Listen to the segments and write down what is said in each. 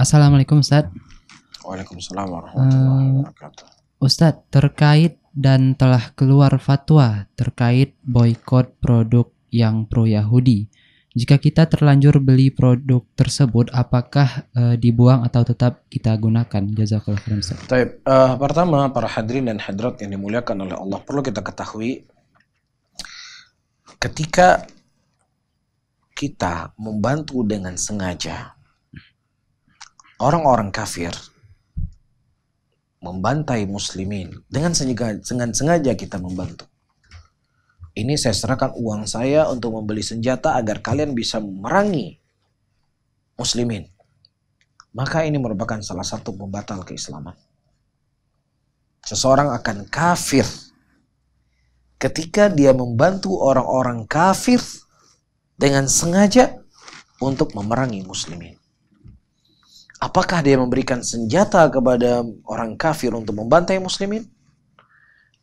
Assalamualaikum Ustadz. Waalaikumsalam warahmatullahi wabarakatuh. Ustadz, terkait dan telah keluar fatwa terkait boykot produk yang pro Yahudi. Jika kita terlanjur beli produk tersebut, apakah dibuang atau tetap kita gunakan? Jazakallah khairan Ustadz. Pertama, para hadirin dan hadirat yang dimuliakan oleh Allah, perlu kita ketahui ketika kita membantu dengan sengaja orang-orang kafir membantai muslimin dengan sengaja kita membantu. Ini saya serahkan uang saya untuk membeli senjata agar kalian bisa memerangi muslimin. Maka ini merupakan salah satu pembatal keislaman. Seseorang akan kafir ketika dia membantu orang-orang kafir dengan sengaja untuk memerangi muslimin. Apakah dia memberikan senjata kepada orang kafir untuk membantai muslimin?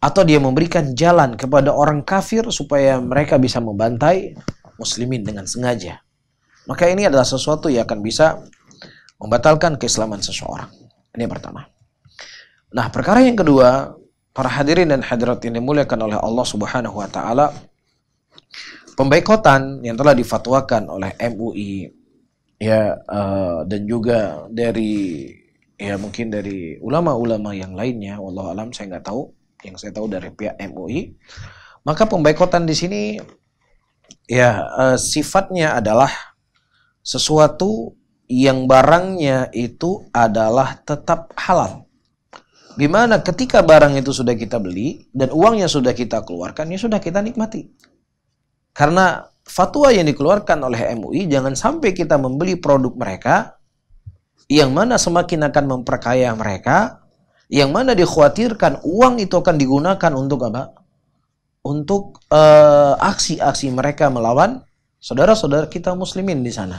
Atau dia memberikan jalan kepada orang kafir supaya mereka bisa membantai muslimin dengan sengaja? Maka ini adalah sesuatu yang akan bisa membatalkan keislaman seseorang. Ini yang pertama. Nah, perkara yang kedua, para hadirin dan hadirat yang dimuliakan oleh Allah Subhanahu wa taala, pemboikotan yang telah difatwakan oleh MUI dan juga dari mungkin dari ulama-ulama yang lainnya, wallahu alam, saya nggak tahu. Yang saya tahu dari pihak MUI, maka pemboikotan di sini sifatnya adalah sesuatu yang barangnya itu adalah tetap halal. Dimana ketika barang itu sudah kita beli dan uangnya sudah kita keluarkan, ya sudah kita nikmati. Karena fatwa yang dikeluarkan oleh MUI, jangan sampai kita membeli produk mereka yang mana semakin akan memperkaya mereka, yang mana dikhawatirkan uang itu akan digunakan untuk apa? Untuk aksi-aksi mereka melawan saudara-saudara kita muslimin di sana.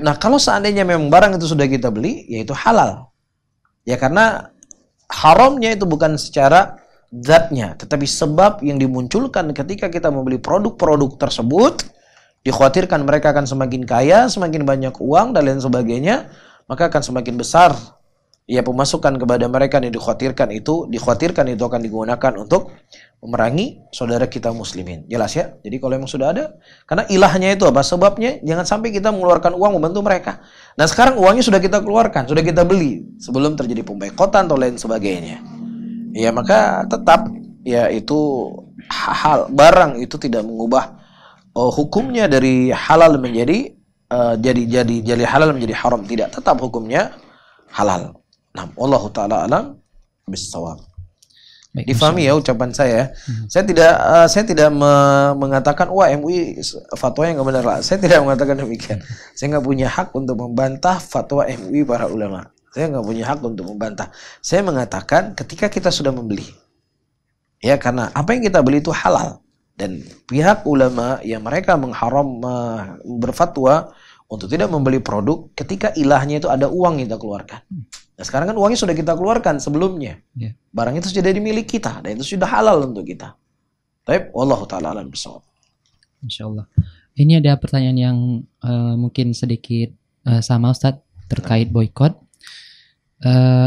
Nah, kalau seandainya memang barang itu sudah kita beli, yaitu halal. Ya, karena haramnya itu bukan secara zatnya, tetapi sebab yang dimunculkan ketika kita membeli produk-produk tersebut, dikhawatirkan mereka akan semakin kaya, semakin banyak uang dan lain sebagainya, maka akan semakin besar pemasukan kepada mereka yang dikhawatirkan itu akan digunakan untuk memerangi saudara kita muslimin. Jelas ya? Jadi kalau memang sudah ada, karena ilahnya itu apa? Sebabnya jangan sampai kita mengeluarkan uang membantu mereka. Nah, sekarang uangnya sudah kita keluarkan, sudah kita beli sebelum terjadi pemboikotan atau lain sebagainya. Ya, maka tetap itu barang itu tidak mengubah hukumnya dari halal menjadi jadi halal menjadi haram, tidak, tetap hukumnya halal. Nah, Wallahu taala alam bissawab. Difahami ya ucapan saya. Saya tidak mengatakan wah MUI fatwanya nggak benar lah. Saya tidak mengatakan demikian. Saya nggak punya hak untuk membantah fatwa MUI para ulama. Saya nggak punya hak untuk membantah. Saya mengatakan ketika kita sudah membeli, ya, karena apa yang kita beli itu halal, dan pihak ulama yang mereka berfatwa untuk tidak membeli produk ketika ilahnya itu ada uang yang kita keluarkan. Nah, sekarang kan uangnya sudah kita keluarkan sebelumnya. Barang itu sudah dimiliki kita dan itu sudah halal untuk kita. Baik, wallahu taala alam bissawab. Insyaallah. Ini ada pertanyaan yang mungkin sedikit sama Ustadz terkait boykot.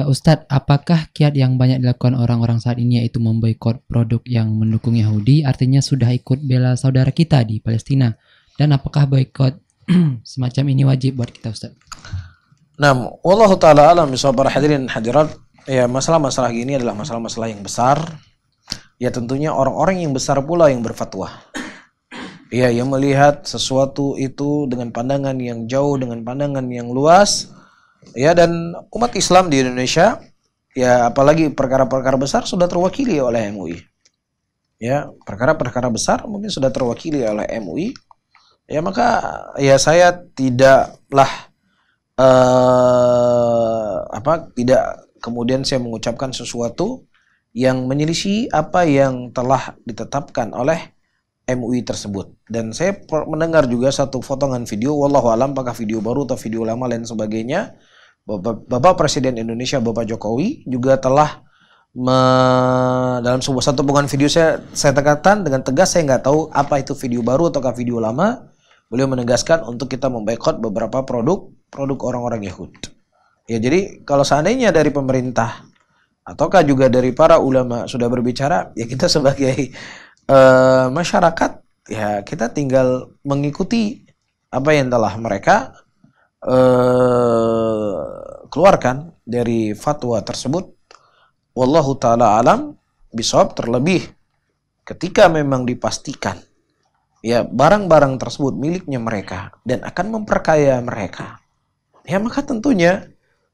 Ustadz, apakah kiat yang banyak dilakukan orang-orang saat ini yaitu memboikot produk yang mendukung Yahudi artinya sudah ikut bela saudara kita di Palestina? Dan apakah boykot semacam ini wajib buat kita, Ustadz? Nah, wallahu taala alam bisawab, para hadirin hadirat. Ya, masalah-masalah gini adalah masalah-masalah yang besar. Ya, tentunya orang-orang yang besar pula yang berfatwa. Ya, yang melihat sesuatu itu dengan pandangan yang jauh, dengan pandangan yang luas. Ya, dan umat Islam di Indonesia, ya apalagi perkara-perkara besar sudah terwakili oleh MUI. Ya, perkara-perkara besar mungkin sudah terwakili oleh MUI. Ya, maka ya saya tidaklah tidak kemudian saya mengucapkan sesuatu yang menyelisih apa yang telah ditetapkan oleh MUI tersebut. Dan saya mendengar juga satu potongan video, wallahu alam apakah video baru atau video lama lain sebagainya, Bapak Presiden Indonesia Bapak Jokowi juga telah dalam satu potongan video saya tekankan dengan tegas, saya nggak tahu apa itu video baru ataukah video lama. Beliau menegaskan untuk kita memboikot beberapa produk orang-orang Yahudi. Ya, jadi kalau seandainya dari pemerintah ataukah juga dari para ulama sudah berbicara, ya kita sebagai masyarakat, ya kita tinggal mengikuti apa yang telah mereka keluarkan dari fatwa tersebut. Wallahu ta'ala alam bisawab, terlebih ketika memang dipastikan ya barang-barang tersebut miliknya mereka dan akan memperkaya mereka, ya maka tentunya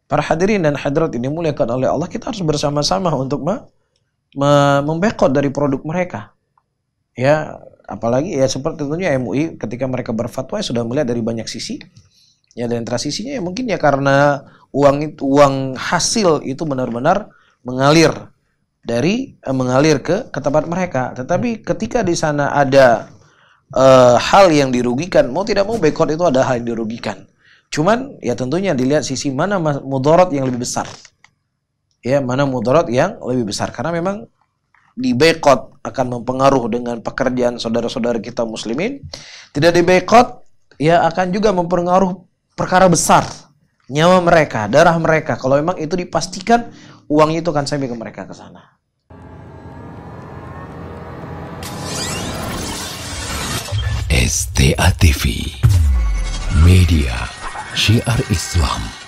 para hadirin dan hadirat ini dimuliakan oleh Allah, kita harus bersama-sama untuk membekot dari produk mereka. Ya, apalagi ya seperti tentunya MUI ketika mereka berfatwa ya sudah melihat dari banyak sisi. Ya, dan transisinya ya mungkin ya karena uang hasil itu benar-benar mengalir ke tempat mereka. Tetapi ketika di sana ada hal yang dirugikan, mau tidak mau boikot itu ada hal yang dirugikan. Cuman ya tentunya dilihat sisi mana mudarat yang lebih besar. Ya, mana mudarat yang lebih besar, karena memang di boikot akan mempengaruhi dengan pekerjaan saudara-saudara kita muslimin. Tidak di boikot ya akan juga mempengaruhi perkara besar, nyawa mereka, darah mereka. Kalau memang itu dipastikan uang itu akan sampai ke mereka ke sana. STA TV Media Syiar Islam.